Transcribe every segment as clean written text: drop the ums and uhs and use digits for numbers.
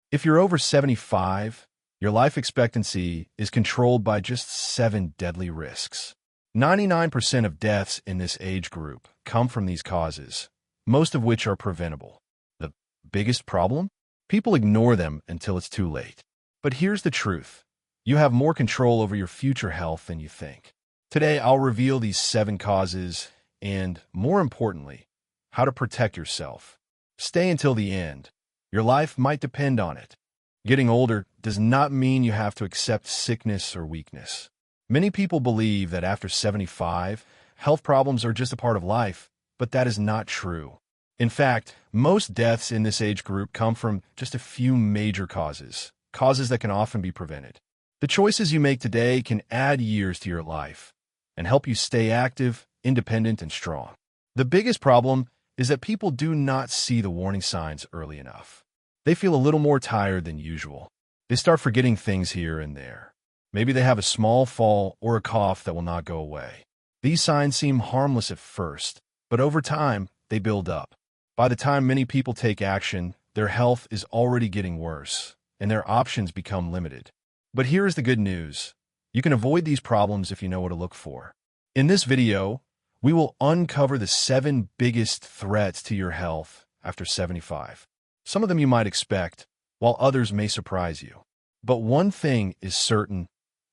If you're over 75, your life expectancy is controlled by just 7 deadly risks. 99% of deaths in this age group come from these causes, most of which are preventable. The biggest problem? People ignore them until it's too late. But here's the truth. You have more control over your future health than you think. Today, I'll reveal these 7 causes and, more importantly, how to protect yourself. Stay until the end. Your life might depend on it. Getting older does not mean you have to accept sickness or weakness. Many people believe that after 75, health problems are just a part of life, but that is not true. In fact, most deaths in this age group come from just a few major causes that can often be prevented. The choices you make today can add years to your life and help you stay active, independent, and strong. The biggest problem is that people do not see the warning signs early enough. They feel a little more tired than usual. They start forgetting things here and there. Maybe they have a small fall or a cough that will not go away. These signs seem harmless at first, but over time, they build up. By the time many people take action, their health is already getting worse, and their options become limited. But here is the good news. You can avoid these problems if you know what to look for. In this video, we will uncover the 7 biggest threats to your health after 75. Some of them you might expect, while others may surprise you. But one thing is certain.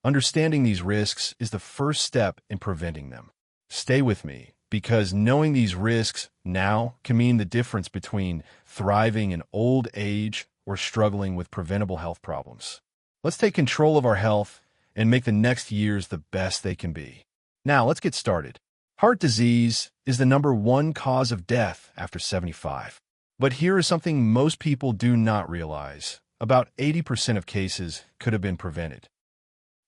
Understanding these risks is the first step in preventing them. Stay with me, because knowing these risks now can mean the difference between thriving in old age or struggling with preventable health problems. Let's take control of our health and make the next years the best they can be. Now, let's get started. Heart disease is the #1 cause of death after 75. But here is something most people do not realize. About 80% of cases could have been prevented.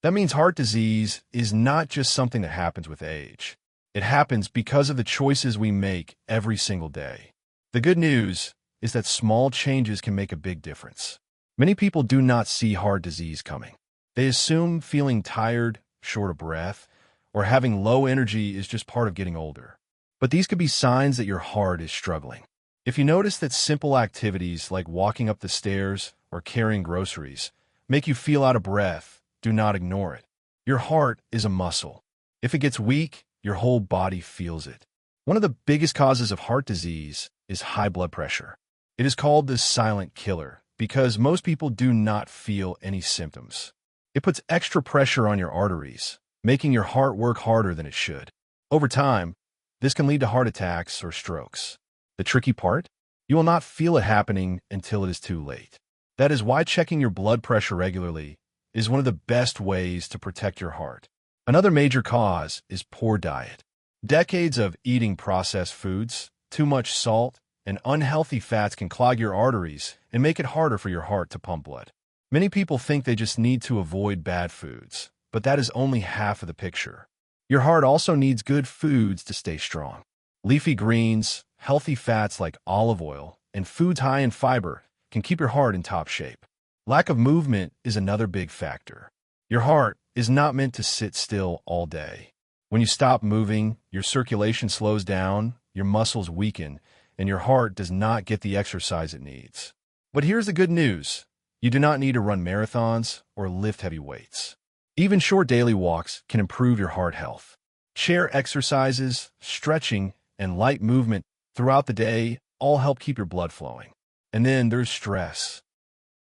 That means heart disease is not just something that happens with age. It happens because of the choices we make every single day. The good news is that small changes can make a big difference. Many people do not see heart disease coming. They assume feeling tired, short of breath, or having low energy is just part of getting older. But these could be signs that your heart is struggling. If you notice that simple activities like walking up the stairs or carrying groceries make you feel out of breath, do not ignore it. Your heart is a muscle. If it gets weak, your whole body feels it. One of the biggest causes of heart disease is high blood pressure. It is called the silent killer because most people do not feel any symptoms. It puts extra pressure on your arteries, making your heart work harder than it should. Over time, this can lead to heart attacks or strokes. The tricky part? You will not feel it happening until it is too late. That is why checking your blood pressure regularly is one of the best ways to protect your heart. Another major cause is poor diet. Decades of eating processed foods, too much salt, and unhealthy fats can clog your arteries and make it harder for your heart to pump blood. Many people think they just need to avoid bad foods, but that is only half of the picture. Your heart also needs good foods to stay strong. Leafy greens, healthy fats like olive oil, and foods high in fiber can keep your heart in top shape. Lack of movement is another big factor. Your heart is not meant to sit still all day. When you stop moving, your circulation slows down, your muscles weaken, and your heart does not get the exercise it needs. But here's the good news. You do not need to run marathons or lift heavy weights. Even short daily walks can improve your heart health. Chair exercises, stretching, and light movement throughout the day all help keep your blood flowing. And then there's stress.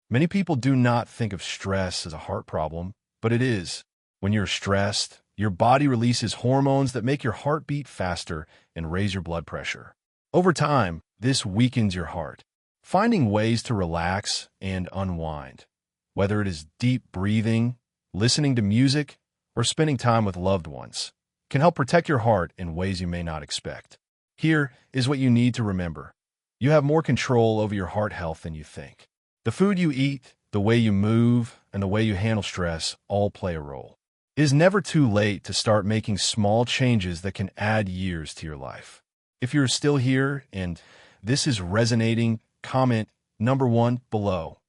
Many people do not think of stress as a heart problem, but it is. When you're stressed, your body releases hormones that make your heart beat faster and raise your blood pressure. Over time, this weakens your heart. Finding ways to relax and unwind, whether it is deep breathing, listening to music, or spending time with loved ones, can help protect your heart in ways you may not expect. Here is what you need to remember. You have more control over your heart health than you think. The food you eat, the way you move, and the way you handle stress all play a role. It is never too late to start making small changes that can add years to your life. If you're still here and this is resonating, comment #1 below.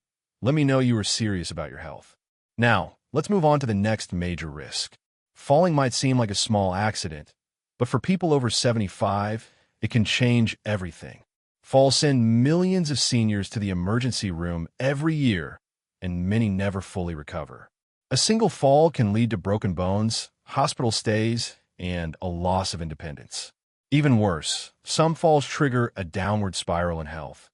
Let me know you are serious about your health. Now, let's move on to the next major risk. Falling might seem like a small accident, but for people over 75, it can change everything. Falls send millions of seniors to the emergency room every year, and many never fully recover. A single fall can lead to broken bones, hospital stays, and a loss of independence. Even worse, some falls trigger a downward spiral in health,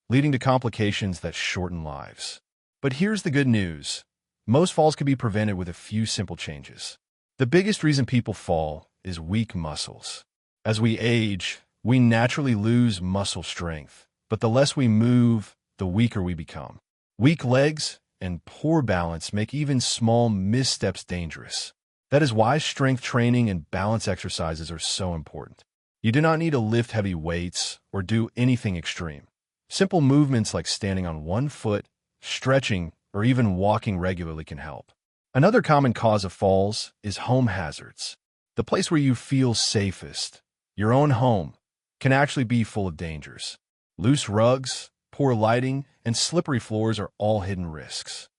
leading to complications that shorten lives. But here's the good news. Most falls can be prevented with a few simple changes. The biggest reason people fall is weak muscles. As we age, we naturally lose muscle strength, but the less we move, the weaker we become. Weak legs and poor balance make even small missteps dangerous. That is why strength training and balance exercises are so important. You do not need to lift heavy weights or do anything extreme. Simple movements like standing on one foot, stretching, or even walking regularly can help. Another common cause of falls is home hazards. The place where you feel safest, your own home, can actually be full of dangers. Loose rugs, poor lighting, and slippery floors are all hidden risks.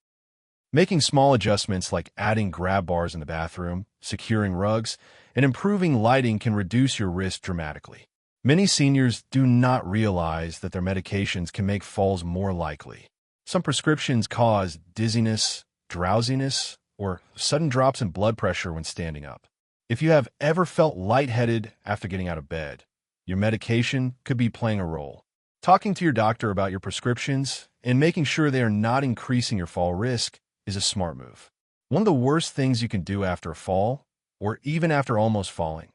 Making small adjustments like adding grab bars in the bathroom, securing rugs, and improving lighting can reduce your risk dramatically. Many seniors do not realize that their medications can make falls more likely. Some prescriptions cause dizziness, drowsiness, or sudden drops in blood pressure when standing up. If you have ever felt lightheaded after getting out of bed, your medication could be playing a role. Talking to your doctor about your prescriptions and making sure they are not increasing your fall risk is a smart move. One of the worst things you can do after a fall, or even after almost falling,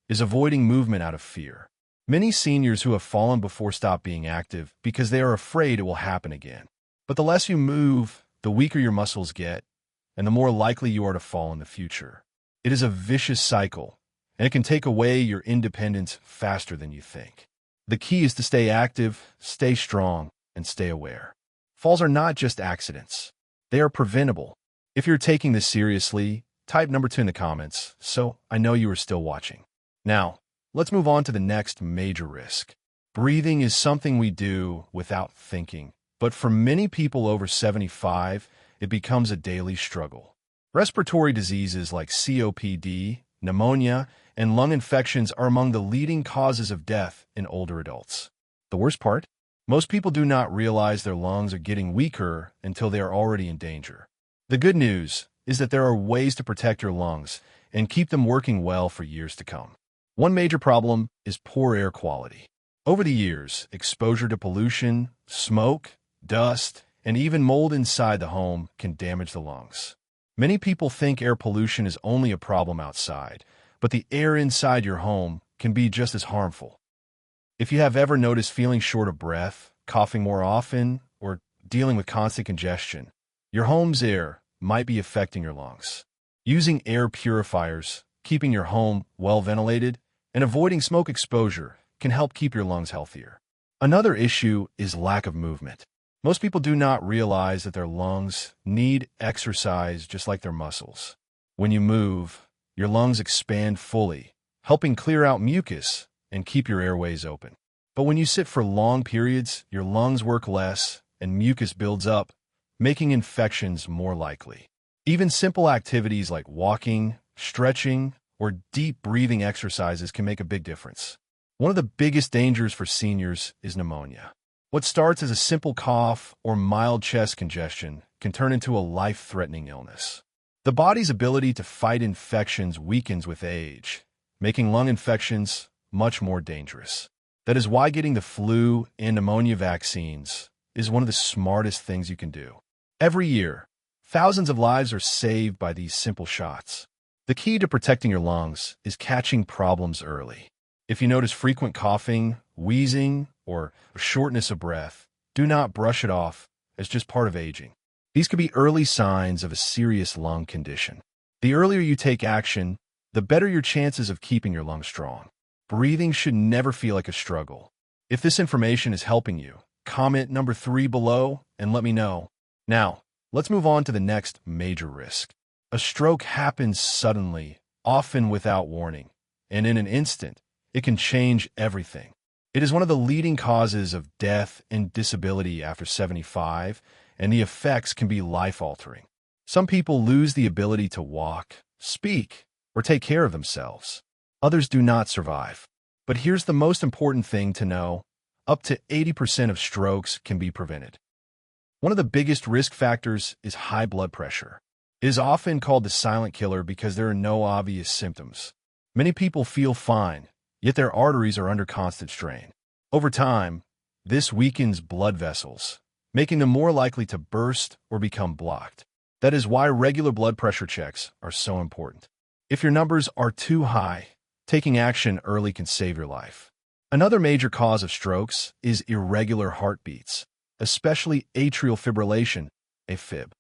is avoiding movement out of fear. Many seniors who have fallen before stop being active because they are afraid it will happen again. But the less you move, the weaker your muscles get, and the more likely you are to fall in the future. It is a vicious cycle, and it can take away your independence faster than you think. The key is to stay active, stay strong, and stay aware. Falls are not just accidents. They are preventable. If you're taking this seriously, type number 2 in the comments, so I know you are still watching. Now, let's move on to the next major risk. Breathing is something we do without thinking, but for many people over 75, it becomes a daily struggle. Respiratory diseases like COPD, pneumonia, and lung infections are among the leading causes of death in older adults. The worst part? Most people do not realize their lungs are getting weaker until they are already in danger. The good news is that there are ways to protect your lungs and keep them working well for years to come. One major problem is poor air quality. Over the years, exposure to pollution, smoke, dust, and even mold inside the home can damage the lungs. Many people think air pollution is only a problem outside, but the air inside your home can be just as harmful. If you have ever noticed feeling short of breath, coughing more often, or dealing with constant congestion, your home's air might be affecting your lungs. Using air purifiers, keeping your home well ventilated, and avoiding smoke exposure can help keep your lungs healthier. Another issue is lack of movement. Most people do not realize that their lungs need exercise just like their muscles. When you move, your lungs expand fully, helping clear out mucus and keep your airways open. But when you sit for long periods, your lungs work less and mucus builds up, making infections more likely. Even simple activities like walking, stretching, or deep breathing exercises can make a big difference. One of the biggest dangers for seniors is pneumonia. What starts as a simple cough or mild chest congestion can turn into a life-threatening illness. The body's ability to fight infections weakens with age, making lung infections much more dangerous. That is why getting the flu and pneumonia vaccines is one of the smartest things you can do. Every year, thousands of lives are saved by these simple shots. The key to protecting your lungs is catching problems early. If you notice frequent coughing, wheezing, or shortness of breath, do not brush it off as just part of aging. These could be early signs of a serious lung condition. The earlier you take action, the better your chances of keeping your lungs strong. Breathing should never feel like a struggle. If this information is helping you, comment number 3 below and let me know. Now, let's move on to the next major risk. A stroke happens suddenly, often without warning, and in an instant, it can change everything. It is one of the leading causes of death and disability after 75, and the effects can be life-altering. Some people lose the ability to walk, speak, or take care of themselves. Others do not survive. But here's the most important thing to know. up to 80% of strokes can be prevented. One of the biggest risk factors is high blood pressure. It is often called the silent killer because there are no obvious symptoms. Many people feel fine, yet their arteries are under constant strain. Over time, this weakens blood vessels, making them more likely to burst or become blocked. That is why regular blood pressure checks are so important. If your numbers are too high, taking action early can save your life. Another major cause of strokes is irregular heartbeats, especially atrial fibrillation, AFib.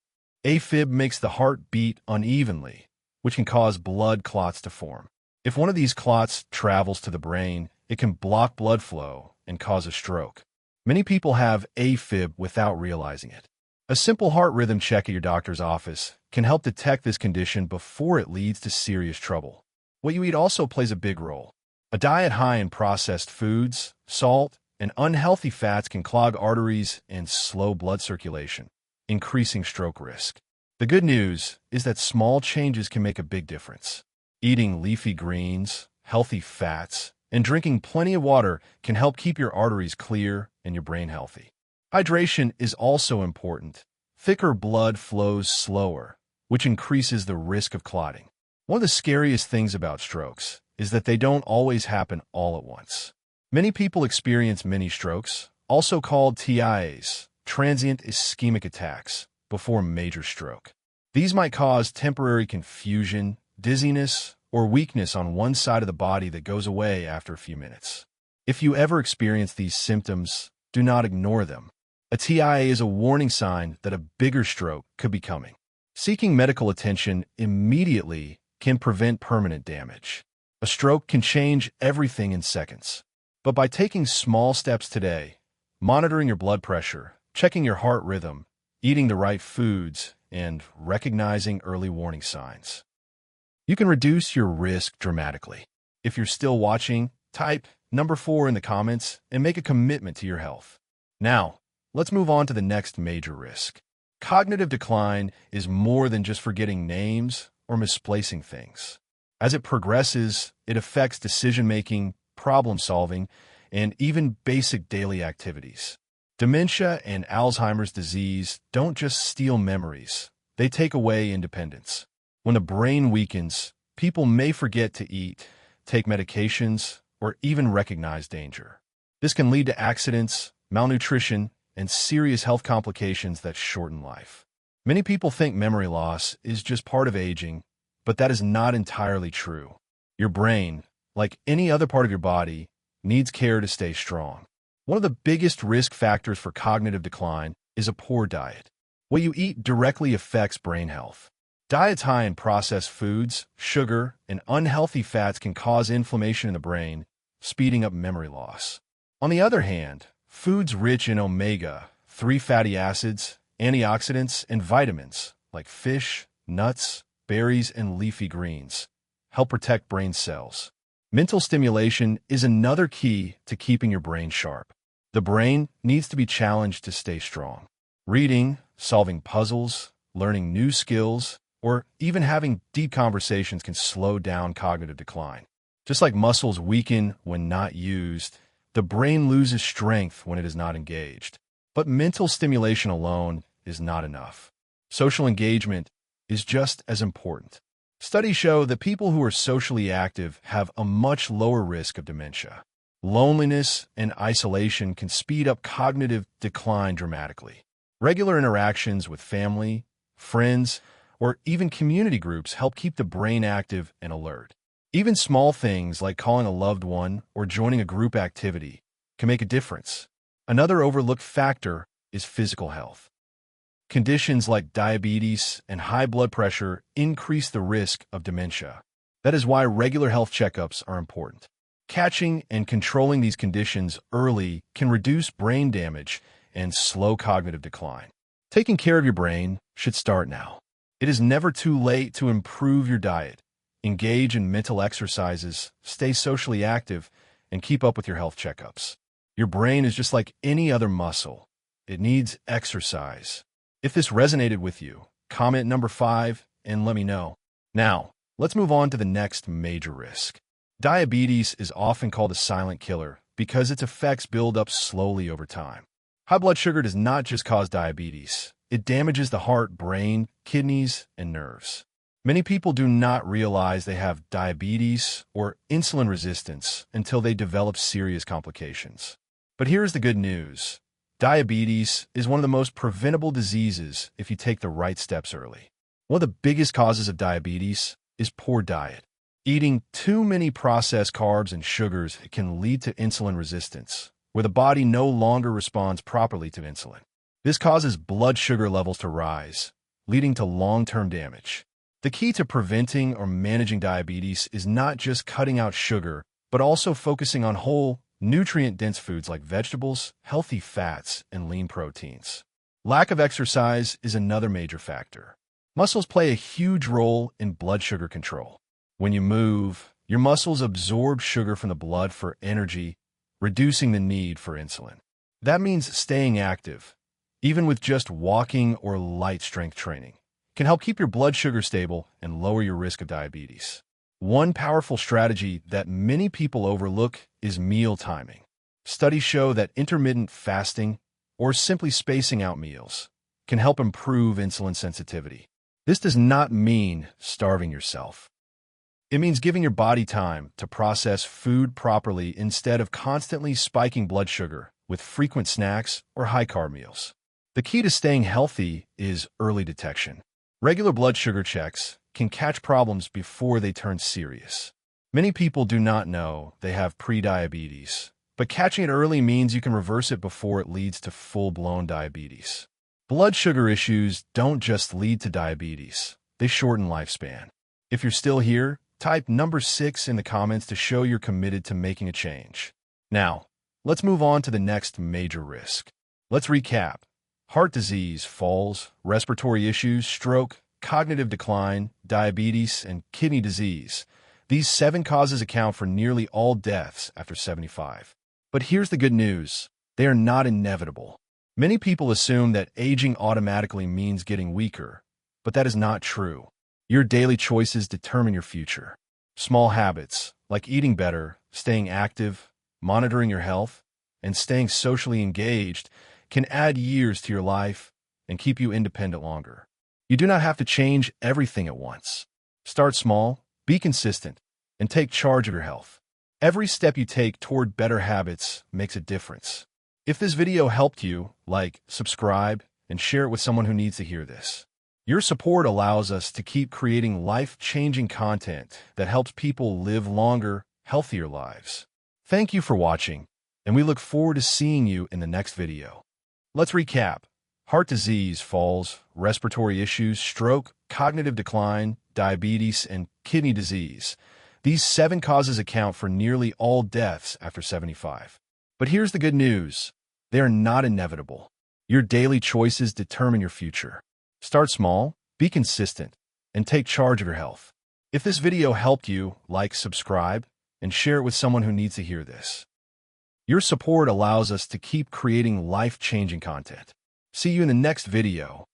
AFib makes the heart beat unevenly, which can cause blood clots to form. If one of these clots travels to the brain, it can block blood flow and cause a stroke. Many people have AFib without realizing it. A simple heart rhythm check at your doctor's office can help detect this condition before it leads to serious trouble. What you eat also plays a big role. A diet high in processed foods, salt, and unhealthy fats can clog arteries and slow blood circulation, increasing stroke risk. The good news is that small changes can make a big difference. Eating leafy greens, healthy fats, and drinking plenty of water can help keep your arteries clear and your brain healthy. Hydration is also important. Thicker blood flows slower, which increases the risk of clotting. One of the scariest things about strokes is that they don't always happen all at once. Many people experience mini strokes, also called TIAs, transient ischemic attacks, before major stroke. These might cause temporary confusion, dizziness, or weakness on one side of the body that goes away after a few minutes. If you ever experience these symptoms, do not ignore them. A TIA is a warning sign that a bigger stroke could be coming. Seeking medical attention immediately can prevent permanent damage. A stroke can change everything in seconds. But by taking small steps today, monitoring your blood pressure, checking your heart rhythm, eating the right foods, and recognizing early warning signs, you can reduce your risk dramatically. If you're still watching, type number 4 in the comments and make a commitment to your health. Now, let's move on to the next major risk. Cognitive decline is more than just forgetting names or misplacing things. As it progresses, it affects decision-making, problem-solving, and even basic daily activities. Dementia and Alzheimer's disease don't just steal memories, they take away independence. When the brain weakens, people may forget to eat, take medications, or even recognize danger. This can lead to accidents, malnutrition, and serious health complications that shorten life. Many people think memory loss is just part of aging, but that is not entirely true. Your brain, like any other part of your body, needs care to stay strong. One of the biggest risk factors for cognitive decline is a poor diet. What you eat directly affects brain health. Diets high in processed foods, sugar, and unhealthy fats can cause inflammation in the brain, speeding up memory loss. On the other hand, foods rich in omega-3 fatty acids, antioxidants, and vitamins, like fish, nuts, berries, and leafy greens, help protect brain cells. Mental stimulation is another key to keeping your brain sharp. The brain needs to be challenged to stay strong. Reading, solving puzzles, learning new skills, or even having deep conversations can slow down cognitive decline. Just like muscles weaken when not used, the brain loses strength when it is not engaged. But mental stimulation alone is not enough. Social engagement is just as important. Studies show that people who are socially active have a much lower risk of dementia. Loneliness and isolation can speed up cognitive decline dramatically. Regular interactions with family, friends, or even community groups help keep the brain active and alert. Even small things like calling a loved one or joining a group activity can make a difference. Another overlooked factor is physical health. Conditions like diabetes and high blood pressure increase the risk of dementia. That is why regular health checkups are important. Catching and controlling these conditions early can reduce brain damage and slow cognitive decline. Taking care of your brain should start now. It is never too late to improve your diet, engage in mental exercises, stay socially active, and keep up with your health checkups. Your brain is just like any other muscle. It needs exercise. If this resonated with you, comment number 5 and let me know. Now, let's move on to the next major risk. Diabetes is often called a silent killer because its effects build up slowly over time. High blood sugar does not just cause diabetes. It damages the heart, brain, kidneys, and nerves. Many people do not realize they have diabetes or insulin resistance until they develop serious complications. But here's the good news. Diabetes is one of the most preventable diseases if you take the right steps early. One of the biggest causes of diabetes is poor diet. Eating too many processed carbs and sugars can lead to insulin resistance, where the body no longer responds properly to insulin. This causes blood sugar levels to rise, leading to long-term damage. The key to preventing or managing diabetes is not just cutting out sugar, but also focusing on whole, nutrient-dense foods like vegetables, healthy fats, and lean proteins. Lack of exercise is another major factor. Muscles play a huge role in blood sugar control. When you move, your muscles absorb sugar from the blood for energy, reducing the need for insulin. That means staying active, even with just walking or light strength training, can help keep your blood sugar stable and lower your risk of diabetes. One powerful strategy that many people overlook is meal timing. Studies show that intermittent fasting, or simply spacing out meals, can help improve insulin sensitivity. This does not mean starving yourself. It means giving your body time to process food properly instead of constantly spiking blood sugar with frequent snacks or high-carb meals. The key to staying healthy is early detection. Regular blood sugar checks can catch problems before they turn serious. Many people do not know they have prediabetes, but catching it early means you can reverse it before it leads to full-blown diabetes. Blood sugar issues don't just lead to diabetes, they shorten lifespan. If you're still here, type number 6 in the comments to show you're committed to making a change. Now, let's move on to the next major risk. Let's recap. Heart disease, falls, respiratory issues, stroke, cognitive decline, diabetes, and kidney disease. These 7 causes account for nearly all deaths after 75. But here's the good news. They are not inevitable. Many people assume that aging automatically means getting weaker, but that is not true. Your daily choices determine your future. Small habits, like eating better, staying active, monitoring your health, and staying socially engaged, can add years to your life and keep you independent longer. You do not have to change everything at once. Start small, be consistent, and take charge of your health. Every step you take toward better habits makes a difference. If this video helped you, like, subscribe, and share it with someone who needs to hear this. Your support allows us to keep creating life-changing content that helps people live longer, healthier lives. Thank you for watching, and we look forward to seeing you in the next video. Let's recap. Heart disease, falls, respiratory issues, stroke, cognitive decline, diabetes, and kidney disease. These 7 causes account for nearly all deaths after 75. But here's the good news. They are not inevitable. Your daily choices determine your future. Start small, be consistent, and take charge of your health. If this video helped you, like, subscribe, and share it with someone who needs to hear this. Your support allows us to keep creating life-changing content. See you in the next video.